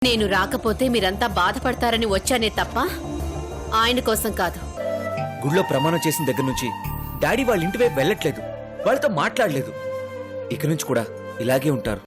నేను రాకపోతే మీరంతా బాధపడతారని వచ్చానే తప్ప ఆయన కోసం కాదు. గుళ్ళో ప్రమాణం చేసిన దగ్గర నుంచి డాడీ వాళ్ళ ఇంటి వైపు వెళ్ళట్లేదు, వాళ్ళతో మాట్లాడలేదు. ఇక నుంచి కూడా ఇలాగే ఉంటారు.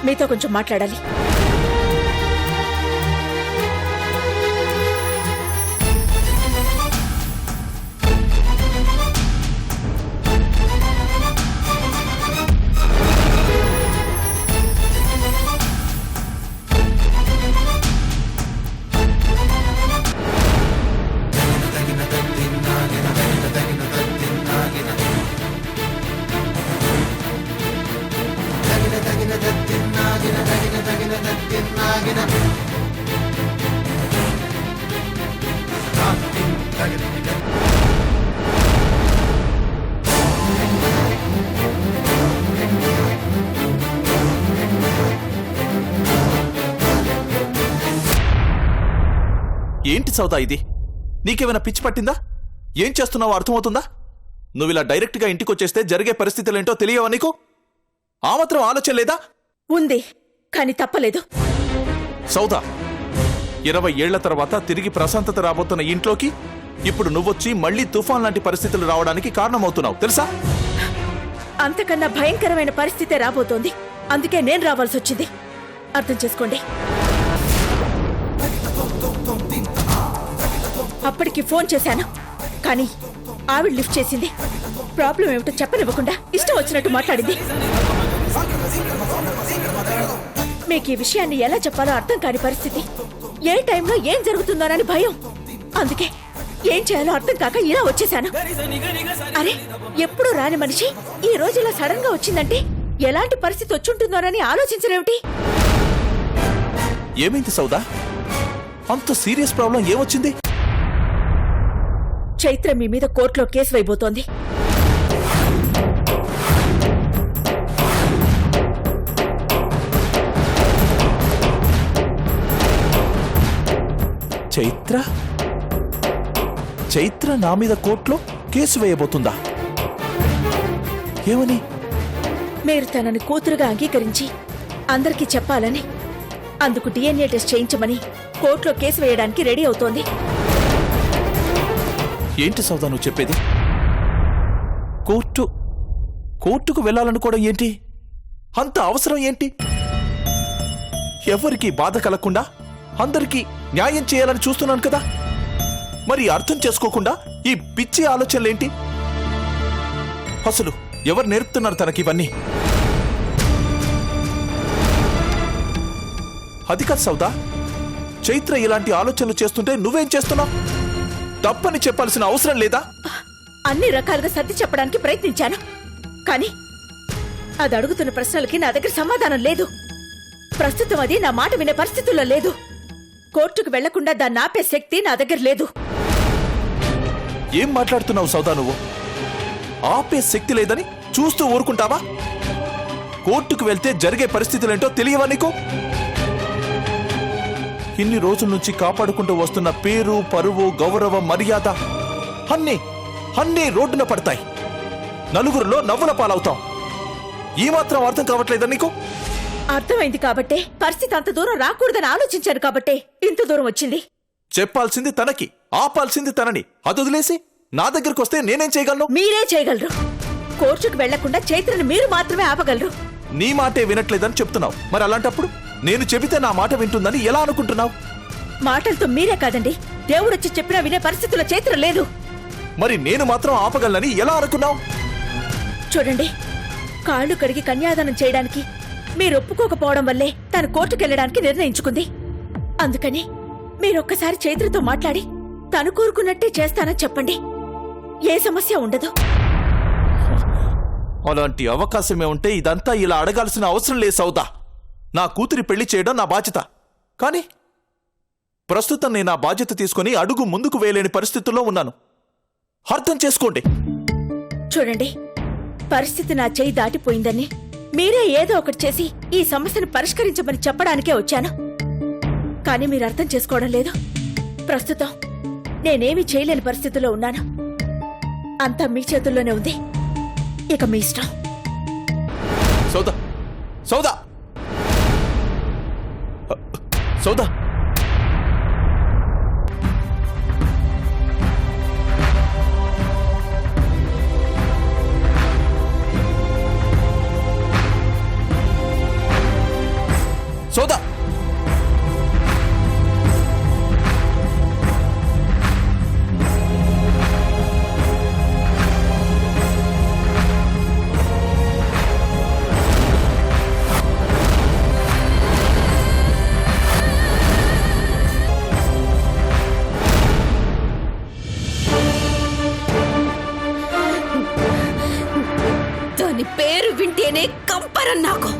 మీతో కొంచెం మాట్లాడాలి. ఏంటి సౌదా ఇది? నీకేమైనా పిచ్చి పట్టిందా? ఏం చేస్తున్నావో అర్థమవుతుందా? నువ్విలా డైరెక్ట్గా ఇంటికొచ్చేస్తే జరిగే పరిస్థితులేంటో తెలియవా నీకు? ఆ మాత్రం ఆలోచన లేదా? ఉంది, కానీ తప్పలేదు. సౌదా, 20 ఏళ్ల తర్వాత తిరిగి ప్రశాంతత రాబోతున్న ఇంట్లోకి ఇప్పుడు నువ్వొచ్చి మళ్లీ తుఫాన్ లాంటి పరిస్థితులు రావడానికి కారణమవుతున్నావు తెలుసా? అంతకన్నా భయంకరమైన పరిస్థితే రాబోతోంది. అందుకే నేను రావాల్సి వచ్చింది. అర్థం చేసుకోండి. అప్పటికి ఫోన్ చేశాను, కానీ ఆవిడ లిఫ్ట్ చేసింది. ప్రాబ్లం ఏమిటో చెప్పనివ్వకుండా ఇష్టం వచ్చినట్టు మాట్లాడింది. మీకు ఈ విషయాన్ని ఎలా చెప్పాలో అర్థం కాని పరిస్థితి. ఏ టైంలో ఏం జరుగుతుందోనని భయం. అందుకే ఏం చేయాలో అర్థం కాక ఇలా వచ్చేశాను. అరే, ఎప్పుడు రాని మనిషి ఈ రోజు ఇలా సడన్ గా వచ్చిందంటే ఎలాంటి పరిస్థితి వచ్చుంటుందోనని ఆలోచించరేమిటి? ఏమైంది సౌదా? అంత సీరియస్ ప్రాబ్లం ఏమొచ్చింది? చైత్ర మీ మీద కోర్టులో కేసు వేయబోతోంది. చైత్ర చైత్ర నా మీద కోర్టులో కేసు వేయబోతుందా? ఏమని? మీరు తనని కూతురుగా అంగీకరించి అందరికీ చెప్పాలని, అందుకు DNA టెస్ట్ చేయించమని కోర్టులో కేసు వేయడానికి రెడీ అవుతోంది. ఏంటి సౌదా నువ్వు చెప్పేది? కోర్టుకు వెళ్ళాలనుకోవడం ఏంటి? అంత అవసరం ఏంటి? ఎవరికి బాధ కలగకుండా అందరికీ న్యాయం చేయాలని చూస్తున్నాను కదా. మరి అర్థం చేసుకోకుండా ఈ పిచ్చి ఆలోచనలేంటి? అసలు ఎవరు నేర్పుతున్నారు తనకి ఇవన్నీ? అది కాదు సౌదా, చైత్ర ఇలాంటి ఆలోచనలు చేస్తుంటే నువ్వేం చేస్తున్నావు? తప్పని చెప్పాల్సిన అవసరం లేదా? అన్ని రకాలుగా సర్ది చెప్పడానికి ప్రయత్నించాను, కానీ అది అడుగుతున్న ప్రశ్నలకి నా దగ్గర సమాధానం లేదు. ప్రస్తుతం అది నా మాట వినే పరిస్థితుల్లో లేదు. కోర్టుకు వెళ్లకుండా దాన్ని ఆపే శక్తి నా దగ్గర లేదు. ఏం మాట్లాడుతున్నావు సౌదా నువ్వు? ఆపే శక్తి లేదని చూస్తూ ఊరుకుంటావా? కోర్టుకు వెళ్తే జరిగే పరిస్థితులేంటో తెలియవా నీకు? ఇన్ని రోజుల నుంచి కాపాడుకుంటూ వస్తున్న పేరు, పరువు, గౌరవం, మర్యాద అన్నీ రోడ్డున పడతాయి. నలుగురిలో నవ్వుల పాలవుతాం. ఈ మాత్రం అర్థం కావట్లేదా నీకు? అర్థమైంది కాబట్టే పరిస్థితి అంత దూరం రాకూడదని ఆలోచించాను కాబట్టే ఇంత దూరం వచ్చింది. చెప్పాల్సింది తనకి, ఆపాల్సింది తనని. అది వదిలేసి నా దగ్గరకు వస్తే నేనేం చేయగలను? మీరే చేయగలరు. కోర్టుకు వెళ్లకుండా చైత్రను మీరు మాత్రమే ఆపగలరు. నీ మాటే వినట్లేదని చెప్తున్నావు. మరి అలాంటప్పుడు నేను చెబితే నా మాట వింటుందని ఎలా అనుకుంటున్నావు? మాటలతో మీరే కాదండి, దేవుడొచ్చి చెప్పినా వినే పరిస్థితుల్లో చైత్ర లేదు. మరి నేను మాత్రం ఆపగలనని ఎలా అనుకున్నావు? చూడండి, కాళ్ళు కడిగి కన్యాదానం చేయడానికి మీరు ఒప్పుకోకపోవడం వల్లే తను కోర్టుకెళ్లడానికి నిర్ణయించుకుంది. అందుకని మీరొక్కసారి చైత్రతో మాట్లాడి తను కోరుకున్నట్టే చేస్తానని చెప్పండి. ఏ సమస్య ఉండదు. అలాంటి అవకాశమే ఉంటే ఇదంతా ఇలా అడగాల్సిన అవసరం లేదు సౌదా. నా కూతురి పెళ్లి చేయడం నా బాధ్యత. కానీ ప్రస్తుతం నేను ఆ బాధ్యత తీసుకుని అడుగు ముందుకు వేయలేని పరిస్థితుల్లో ఉన్నాను. అర్థం చేసుకోండి. చూడండి, పరిస్థితి నా చేయి దాటిపోయిందని మీరే ఏదో ఒకటి చేసి ఈ సమస్యను పరిష్కరించమని చెప్పడానికే వచ్చాను. కానీ మీరు అర్థం చేసుకోవడం లేదు. ప్రస్తుతం నేనేమీ చేయలేని పరిస్థితిలో ఉన్నాను. అంతా మీ చేతుల్లోనే ఉంది. ఇక మీ ఇష్టం. సౌదా సౌదా సౌదా సౌదా దాని పేరు వింటేనే కంపరం నాకు.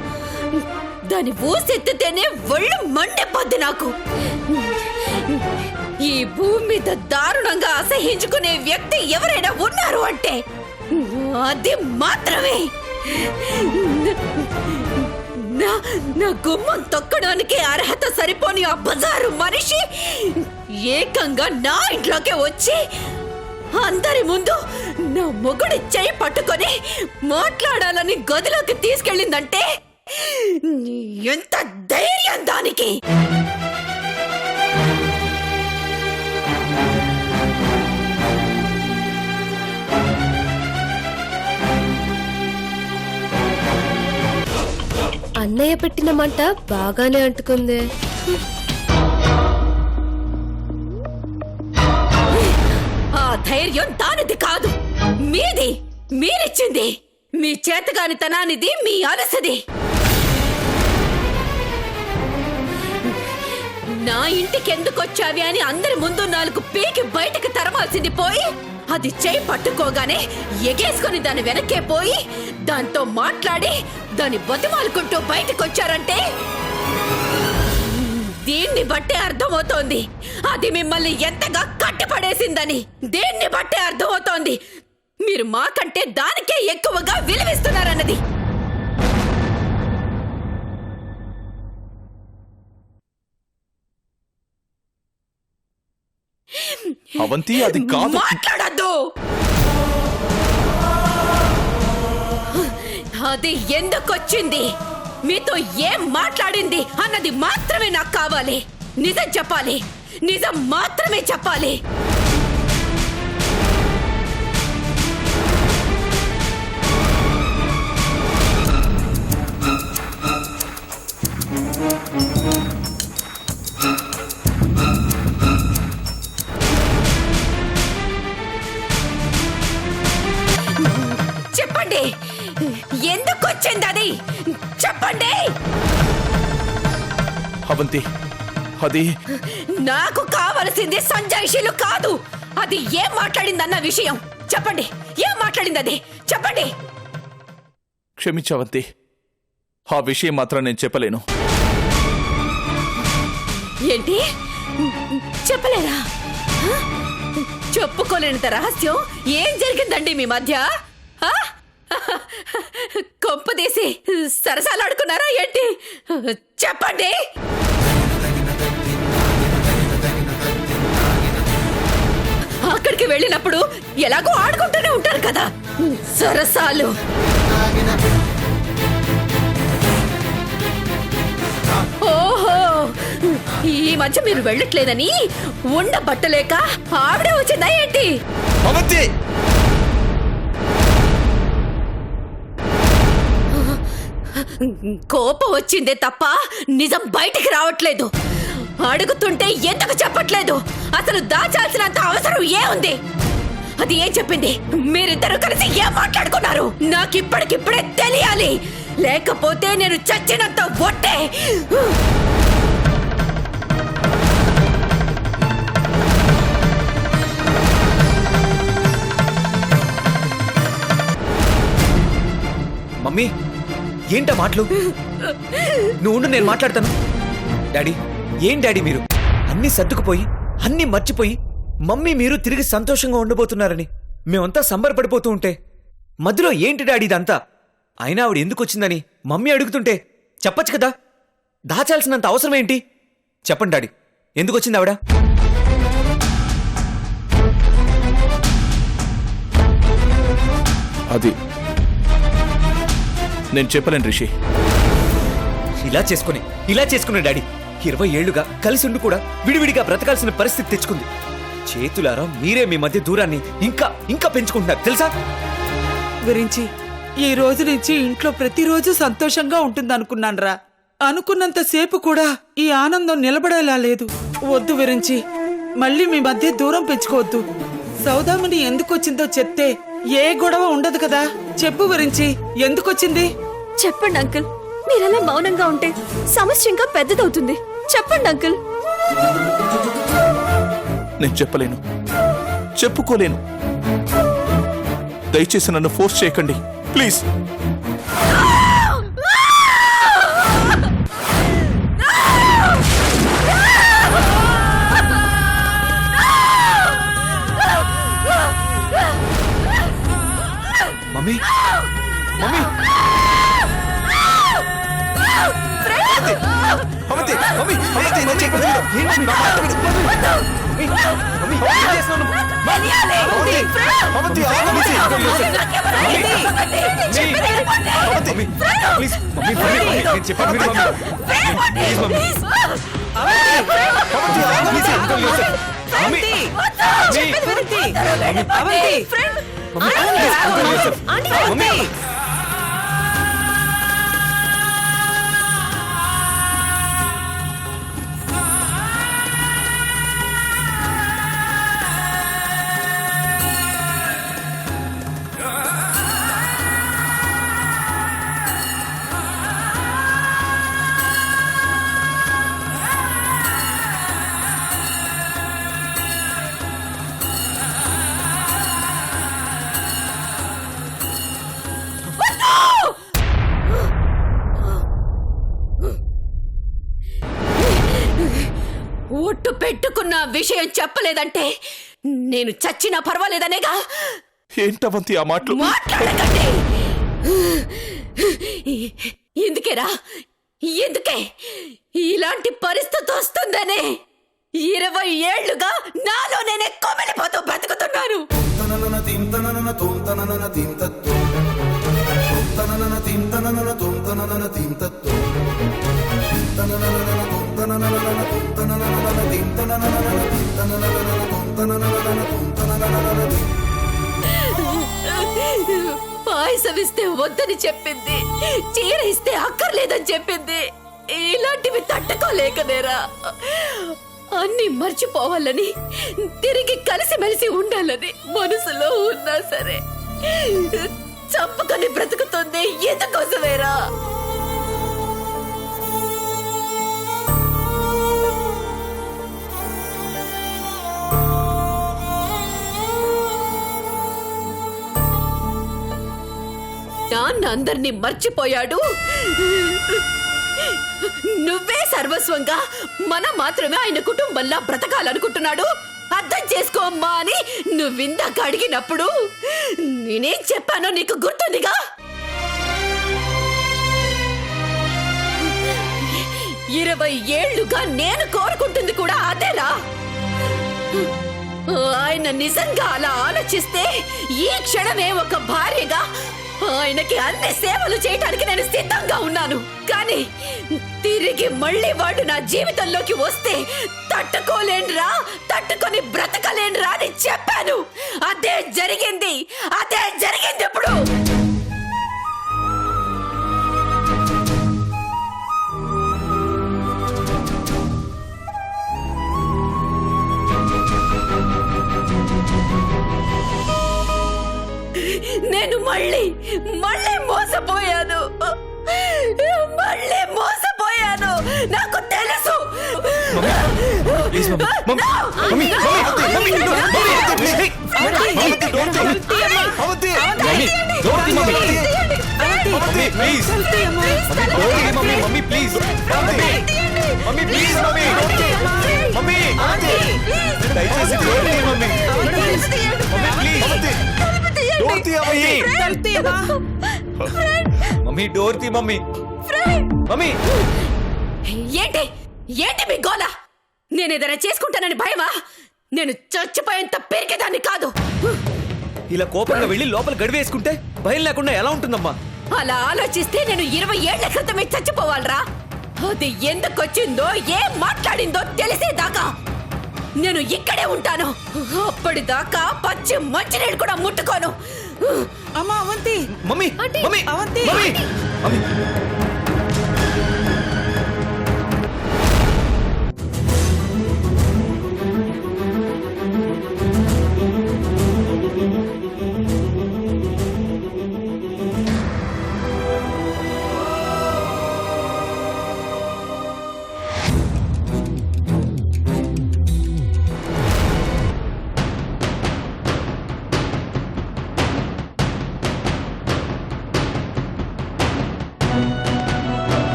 దాని ఊసెత్తితేనే ఒళ్ళు మండిపోద్ది నాకు. ఈ భూమి మీద దారుణంగా అసహించుకునే వ్యక్తి ఎవరైనా ఉన్నారు అంటే అది మాత్రమే నా గుమ్మం తొక్కడానికి అర్హత సరిపోని ఆ బజారు మనిషి ఏకంగా నా ఇంట్లోకి వచ్చి అందరి ముందు నా మొగుడి చేయి పట్టుకొని మాట్లాడాలని గదిలోకి తీసుకెళ్ళిందంటే ఎంత ధైర్యం దానికి! అన్నయ్య పెట్టిన మంట బాగానే అంటుకుంది. ఆ ధైర్యం దానిది కాదు, మీది. మీరిచ్చింది. మీ చేతగానితనానిది, మీ అలసది. నా ఇంటికి ఎందుకొచ్చావి అని అందరి ముందు నాలుగు పీకి బయటకు తరమాల్సింది పోయి అది చేయి పట్టుకోగానే ఎగేసుకుని దాని వెనక్కే పోయి దాంతో మాట్లాడి దాన్ని బతిమాలుకుంటూ బయటకొచ్చారంటే దీన్ని బట్టే అర్థమవుతోంది అది మిమ్మల్ని ఎంతగా కట్టిపడేసిందని. దీన్ని బట్టే అర్థమవుతోంది మీరు మాకంటే దానికే ఎక్కువగా విలువిస్తున్నారన్నది. అవంతి, అది కాదు. మాట్లాడద్దు. అది ఎందుకొచ్చింది, మీతో ఏం మాట్లాడింది అన్నది మాత్రమే నాకు కావాలి. నిజం చెప్పాలి, నిజం మాత్రమే చెప్పాలి. చెప్పండి, ఎందుకొచ్చింది అది చెప్పండి. అవంతి, అది నాకు కావలసింది సంజాయిషీలు కాదు, అది ఏం మాట్లాడిందన్న విషయం చెప్పండి. ఏం మాట్లాడింది అది చెప్పండి. క్షమించవంతి, ఆ విషయం మాత్రం నేను చెప్పలేను. ఏంటి చెప్పలేరా? చెప్పుకోలేనంత రహస్యం ఏం జరిగిందండి మీ మధ్య? ఆ? కొంపదీసి సరసాలాడుకున్నారా ఏంటి? చెప్పండి. అక్కడికి వెళ్ళినప్పుడు ఎలాగో ఆడుకుంటూనే ఉంటారు కదా సరసాలు. ఓహో, ఈ మధ్య మీరు వెళ్ళట్లేదని ఉండబట్టలేక ఆవిడే వచ్చిందా ఏంటి? అవంతి! కోపం వచ్చిందే తప్ప నిజం బయటికి రావట్లేదు. అడుగుతుంటే ఎందుకు చెప్పట్లేదు? అసలు దాచాల్సినంత అవసరం ఏముంది? అది ఏం చెప్పింది? మీరిద్దరూ కలిసి ఏం మాట్లాడుకున్నారు? నాకిప్పటికిప్పుడే తెలియాలి, లేకపోతే నేను చచ్చినంత ఒట్టే. మమ్మీ ఏంటా మాటలు? నువ్వు ఉండు, నేను మాట్లాడతాను. డాడీ, ఏం డాడీ మీరు అన్ని సర్దుకుపోయి అన్ని మర్చిపోయి మమ్మీ మీరు తిరిగి సంతోషంగా ఉండబోతున్నారని మేమంతా సంబరపడిపోతూ ఉంటే మధ్యలో ఏంటి డాడీ ఇదంతా? అయినా ఆవిడ ఎందుకు వచ్చిందని మమ్మీ అడుగుతుంటే చెప్పచ్చు కదా. దాచాల్సినంత అవసరం ఏంటి? చెప్పండి డాడీ, ఎందుకు వచ్చింది ఆవిడ? అది నేను చెప్పలేను రిషి. ఇలా చేసుకునే డాడీ 20 ఏళ్లుగా కలిసి ఉండి కూడా విడివిడిగా బ్రతకాల్సిన పరిస్థితి తెచ్చుకుంది. చేతులారా మీరే మీ మధ్య దూరాన్ని ఇంకా ఇంకా పెంచుకుంటున్నారు తెలుసా? గురించి ఈ రోజు నుంచి ఇంట్లో ప్రతిరోజు సంతోషంగా ఉంటుందనుకున్నాన్రా. అనుకున్నంతసేపు కూడా ఈ ఆనందం నిలబడేలా లేదు. వద్దు విరించి, మళ్ళీ మీ మధ్య దూరం పెంచుకోవద్దు. సౌదామిని ఎందుకొచ్చిందో చెప్తే ఏ గొడవ ఉండదు కదా. చెప్పు విరించి, ఎందుకొచ్చింది? చెప్పండి అంకుల్. మీరలా మౌనంగా ఉంటే సమస్య ఇంకా పెద్దదవుతుంది. చెప్పండి అంకుల్. నేను చెప్పలేను, చెప్పుకోలేను. దయచేసి నన్ను ఫోర్స్ చేయకండి please. Mummy mummy Avanti, mummy, Avanti, నేను చెప్పేది విను. ఏంటి నా మాట విను. మమ్మీ, ఏం చేస్తున్నావు నువ్వు? అవంతి, అవంతి, ఆగు, నిసి. మమ్మీ, ప్లీజ్, మమ్మీ, నేను చెప్పాను విను, మమ్మీ. Please, mummy. అవంతి, ఆగు, నిసి. Mummy, mummy. ఒట్టు పెట్టుకున్న విషయం చెప్పలేదంటే నేను చచ్చినా పర్వాలేదనేగా. ఏంటవంతి ఆ మాటలు? మాట్లాడకండి. ఎందుకేరా, ఎందుకే ఇలాంటి పరిస్థితి వస్తుందనే 20 ఏళ్లుగా నాలో నేనే కొమిలిపోతూ బ్రతుకుతున్నాను. పాయసం ఇస్తే వద్దని చెప్పింది, చీర ఇస్తే అక్కర్లేదని చెప్పింది. ఇలాంటివి తట్టుకోలేకనేరా అన్ని మర్చిపోవాలని, తిరిగి కలిసిమెలిసి ఉండాలని మనసులో ఉన్నా సరే చంపుకొని బ్రతుకుతుంది ఎందుకోసమేరా? నాన్న అందరినీ మర్చిపోయాడు, నువ్వే సర్వస్వంగా మనం మాత్రమే ఆయన కుటుంబంలా బ్రతకాలనుకుంటున్నాడు. అర్థం చేసుకో అమ్మా అని నువ్విందాక అడిగినప్పుడు నేనేం చెప్పానో నీకు గుర్తుందిగా? 20 ఏళ్లుగా నేను కోరుకుంటుంది కూడా అదేరా. ఆయన నిజంగా అలా ఆలోచిస్తే ఈ క్షణమే ఒక భార్యగా ఆయనకి అన్ని సేవలు చేయటానికి నేను సిద్ధంగా ఉన్నాను. కానీ తిరిగి మళ్ళీ వాడు నా జీవితంలోకి వస్తే తట్టుకోలేనురా, తట్టుకొని బ్రతకలేనురా అని చెప్పాను. అదే జరిగింది ఇప్పుడు. నేను మళ్ళీ మోసపోయాను. నాకు తెలుసు. Please mummy, mummy, mummy, mummy, mummy, Avanti, mummy, door తీ మమ్మీ, మమ్మీ, ప్లీజ్, డోర్ తీ mummy, mummy, please, mummy, mummy, please, mummy, mummy, దయచేసి డోర్ తీ మమ్మీ, మమ్మీ, ప్లీజ్, డోర్ తీ మమ్మీ, డోర్ తీ మమ్మీ, మమ్మీ. ఏంటి మీ గోల? నేనేదైనా చేసుకుంటానని భయమా? నేను చచ్చిపోయేంత పెరిగేదాన్ని కాదు. ఇలా కోపంగా వెళ్ళి లోపల గడివేసుకుంటే భయం లేకుండా ఎలా ఉంటుందమ్మా? అలా ఆలోచిస్తే నేను 20 ఏళ్ల క్రితమే చచ్చిపోవాలరా. అది ఎందుకొచ్చిందో, ఏం మాట్లాడిందో తెలిసేదాకా నేను ఇక్కడే ఉంటాను. అప్పటిదాకా పచ్చి మంచినీళ్ళు కూడా ముట్టుకోను. అమ్మా Avanti, mummy, mummy, Avanti, mummy, mummy.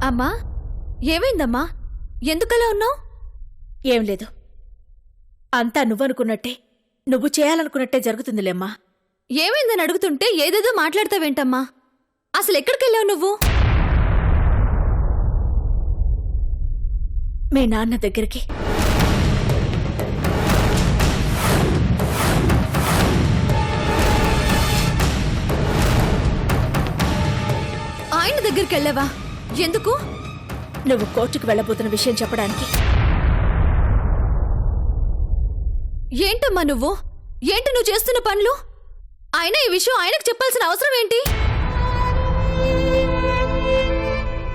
అమ్మా, ఏమైందమ్మా? ఎందుకలా ఉన్నావు? ఏం లేదు, అంతా నువ్వనుకున్నట్టే, నువ్వు చేయాలనుకున్నట్టే జరుగుతుందిలేమ్మా. ఏమైందని అడుగుతుంటే ఏదేదో మాట్లాడతావేంటమ్మా? అసలు ఎక్కడికెళ్ళావు నువ్వు? మీ నాన్న దగ్గరికి. ఆయన దగ్గరికి వెళ్ళావా? ఎందుకు? నువ్వు కోర్టుకు వెళ్ళబోతున్న విషయం చెప్పడానికి. ఏంటమ్మా నువ్వు? ఏంటి నువ్వు చేస్తున్న పనులు? అయినా ఈ విషయం ఆయనకు చెప్పాల్సిన అవసరం ఏంటి?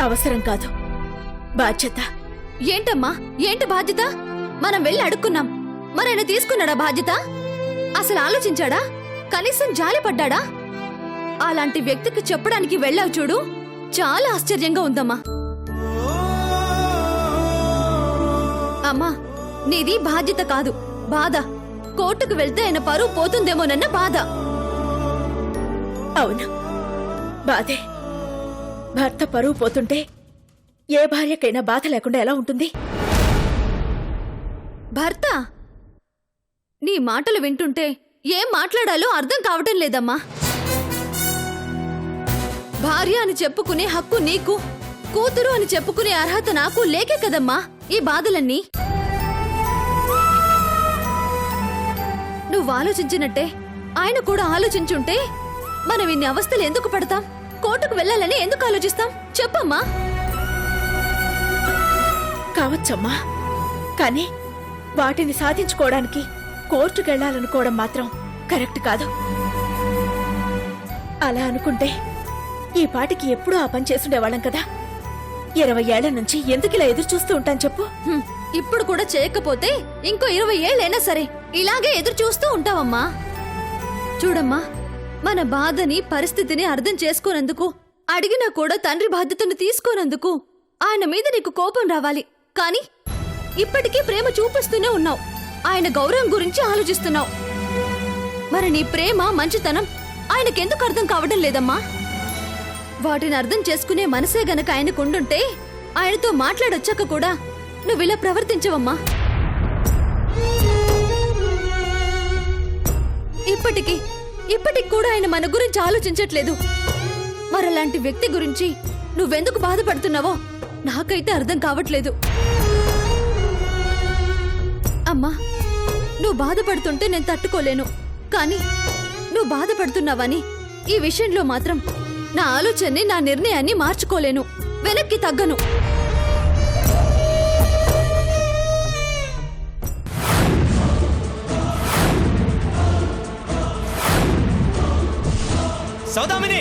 అవసరం కాదు, బాధ్యత. ఏంటమ్మా, ఏంటి బాధ్యత? మనం వెళ్ళి అడుక్కున్నాం, మరైనా తీసుకున్నాడా బాధ్యత? అసలు ఆలోచించాడా? కనీసం జాలి పడ్డాడా? అలాంటి వ్యక్తికి చెప్పడానికి వెళ్ళావు చూడు, చాలా ఆశ్చర్యంగా ఉందమ్మా. అమ్మా, నీది బాధ్యత కాదు, బాధ. కోర్టుకు వెళ్తే ఆయన పరువు పోతుందేమోనన్న బాధ. అవును, బాధే. భర్త పరువు పోతుంటే ఏ భార్యకైనా బాధ లేకుండా ఎలా ఉంటుంది? భర్త? నీ మాటలు వింటుంటే ఏం మాట్లాడాలో అర్థం కావటం లేదమ్మా. భార్య అని చెప్పుకునే హక్కు నీకు, కూతురు అని చెప్పుకునే అర్హత నాకు లేకే కదమ్మా ఈ బాధలన్నీ. నువ్వు ఆలోచించినట్టే ఆయన కూడా ఆలోచించుంటే మనం ఇన్ని అవస్థలు ఎందుకు పడతాం? కోర్టుకు వెళ్ళాలని ఎందుకు ఆలోచిస్తాం? చెప్పమ్మా. కావచ్చమ్మా, కానీ వాటిని సాధించుకోవడానికి కోర్టుకెళ్లాలనుకోవడం మాత్రం కరెక్ట్ కాదు. అలా అనుకుంటే ఈ పాటికి ఎప్పుడూ ఆ పని చేసుండేవాళ్ళం కదా. 20 ఏళ్ల నుంచి ఎందుకిలా ఎదురు చూస్తూ ఉంటాను చెప్పు. హ్మ్, ఇప్పుడు కూడా చేయకపోతే ఇంకో 20 ఏళ్ళైనా సరే ఇలాగే ఎదురు చూస్తూ ఉంటావమ్మా. చూడమ్మా, మన బాధని పరిస్థితిని అర్థం చేసుకోనందుకు, అడిగినా కూడా తండ్రి బాధ్యతను తీసుకోనందుకు ఆయన మీద నీకు కోపం రావాలి. కానీ ఇప్పటికీ ప్రేమ చూపిస్తూనే ఉన్నావు. ఆయన గౌరవం గురించి ఆలోచిస్తున్నావు. మరి నీ ప్రేమ, మంచితనం ఆయనకెందుకు అర్థం కావడం లేదమ్మా? వాటిని అర్థం చేసుకునే మనసే గనక ఆయనకుండుంటే ఆయనతో మాట్లాడొచ్చాక కూడా నువ్విలా ప్రవర్తించవమ్మా. ఇప్పటికి కూడా ఆయన మన గురించి ఆలోచించట్లేదు. మరలాంటి వ్యక్తి గురించి నువ్వెందుకు బాధపడుతున్నావో నాకైతే అర్థం కావట్లేదు. అమ్మా, నువ్వు బాధపడుతుంటే నేను తట్టుకోలేను. కానీ నువ్వు బాధపడుతున్నావని ఈ విషయంలో మాత్రం నా ఆలోచనని, నా నిర్ణయాన్ని మార్చుకోలేను. వెనక్కి తగ్గను. సౌదామిని